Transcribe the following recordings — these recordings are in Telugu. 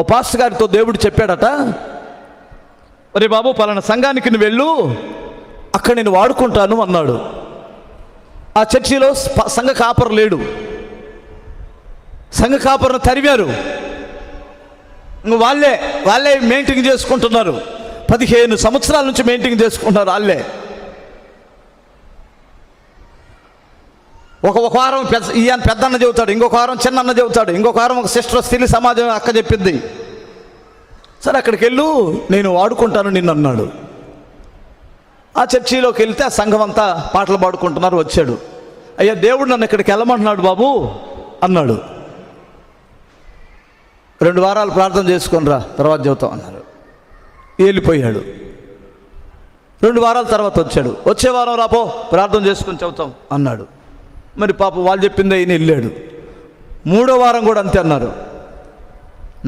ఓ పాస్టర్ గారితో దేవుడు చెప్పాడట, ఒరే బాబు పలానా సంఘానికి నువ్వు వెళ్ళు, అక్కడ నేను వాడుకుంటాను అన్నాడు. ఆ చర్చిలో సంఘ కాపరు లేడు. సంఘ కాపరును తరివారు. వాళ్ళే మెయింటైన్ చేసుకుంటున్నారు. 15 సంవత్సరాల నుంచి మెయింటైన్ చేసుకుంటున్నారు వాళ్ళే. ఒక వారం ఈయన పెద్దన్న చెబుతాడు, ఇంకొక వారం చిన్నన్న చెబుతాడు, ఇంకొక వారం ఒక సిస్టర్ స్త్రీ సమాజం అక్క చెప్పింది. సరే అక్కడికి వెళ్ళు, నేను వాడుకుంటాను నిన్ను అన్నాడు. ఆ చర్చిలోకి వెళ్తే ఆ సంఘం అంతా పాటలు పాడుకుంటున్నారు. వచ్చాడు, అయ్యా దేవుడు నన్ను ఇక్కడికి వెళ్ళమంటున్నాడు బాబు అన్నాడు. 2 వారాలు ప్రార్థన చేసుకొని రా, తర్వాత చెబుతాం అన్నారు. వెళ్ళిపోయాడు. 2 వారాల తర్వాత వచ్చాడు. వచ్చే వారం రాపో ప్రార్థన చేసుకొని చెబుతాం అన్నాడు. మరి పాపం వాళ్ళు చెప్పింది అయిన వెళ్ళాడు. 3వ వారం కూడా అంతే అన్నారు.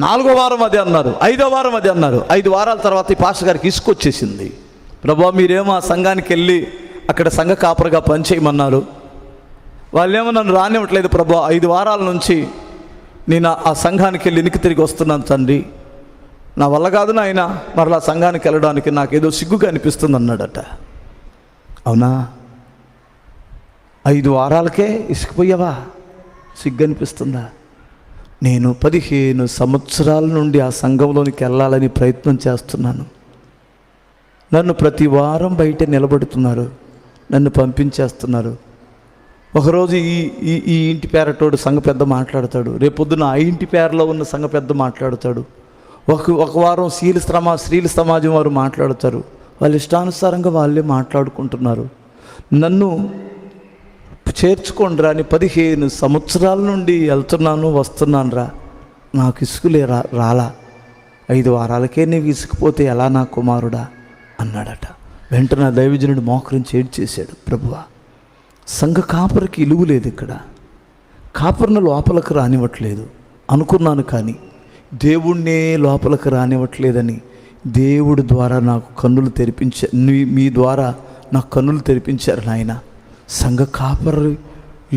4వ వారం అదే అన్నారు. 5వ వారం అదే అన్నారు. 5 వారాల తర్వాత ఈ పాస్టర్ గారికి ఇసుకొచ్చేసింది. ప్రభువా మీరేమో ఆ సంఘానికి వెళ్ళి అక్కడ సంఘ కాపరిగా పనిచేయమన్నారు, వాళ్ళేమో నన్ను రానివ్వట్లేదు ప్రభువా, 5 వారాల నుంచి నేను ఆ సంఘానికి వెళ్ళి వెనక్కి తిరిగి వస్తున్నాను తండ్రి, నా వల్ల కాదు నాయన మరలా సంఘానికి వెళ్ళడానికి, నాకేదో సిగ్గుగా అనిపిస్తుంది అన్నాడట. అవునా, 5 వారాలకే ఇసుకుపోయావా, సిగ్గు అనిపిస్తుందా? నేను 15 సంవత్సరాల నుండి ఆ సంఘంలోనికి వెళ్ళాలని ప్రయత్నం చేస్తున్నాను. నన్ను ప్రతి వారం బయట నిలబెడుతున్నారు, నన్ను పంపించేస్తున్నారు. ఒకరోజు ఈ ఇంటి పేరటోడు సంఘ పెద్ద మాట్లాడతాడు, రేపొద్దున ఆ ఇంటి పేరలో ఉన్న సంఘ పెద్ద మాట్లాడతాడు. ఒక వారం స్త్రీల సమాజం వారు మాట్లాడతారు. వాళ్ళ ఇష్టానుసారంగా వాళ్ళే మాట్లాడుకుంటున్నారు. నన్ను చేర్చుకోండి రా అని 15 సంవత్సరాల నుండి వెళ్తున్నాను వస్తున్నాను రా, నాకు ఇసుకులే రాలా, 5 వారాలకే నీకు ఇసుకుపోతే ఎలా నా కుమారుడా అన్నాడట. వెంటనే దైవజనుడు మోకరించి ఏడ్చేశాడు, ప్రభువా సంఘ కాపరికి ఇలువ లేదు, ఇక్కడ కాపరిని లోపలికి రానివ్వట్లేదు అనుకున్నాను, కానీ దేవుణ్ణే లోపలికి రానివ్వట్లేదని దేవుడి ద్వారా నాకు కన్నులు తెరిపించారు, మీ ద్వారా నాకు కన్నులు తెరిపించారు నాయన. సంఘ కాపరి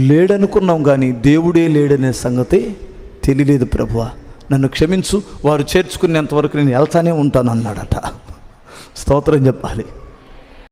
లేడనుకున్నాం కానీ దేవుడే లేడనే సంగతి తెలియలేదు ప్రభువా, నన్ను క్షమించు, వారు చేర్చుకునేంతవరకు నేను వెళ్తానే ఉంటాను అన్నాడట. స్తోత్రం చెప్పాలి.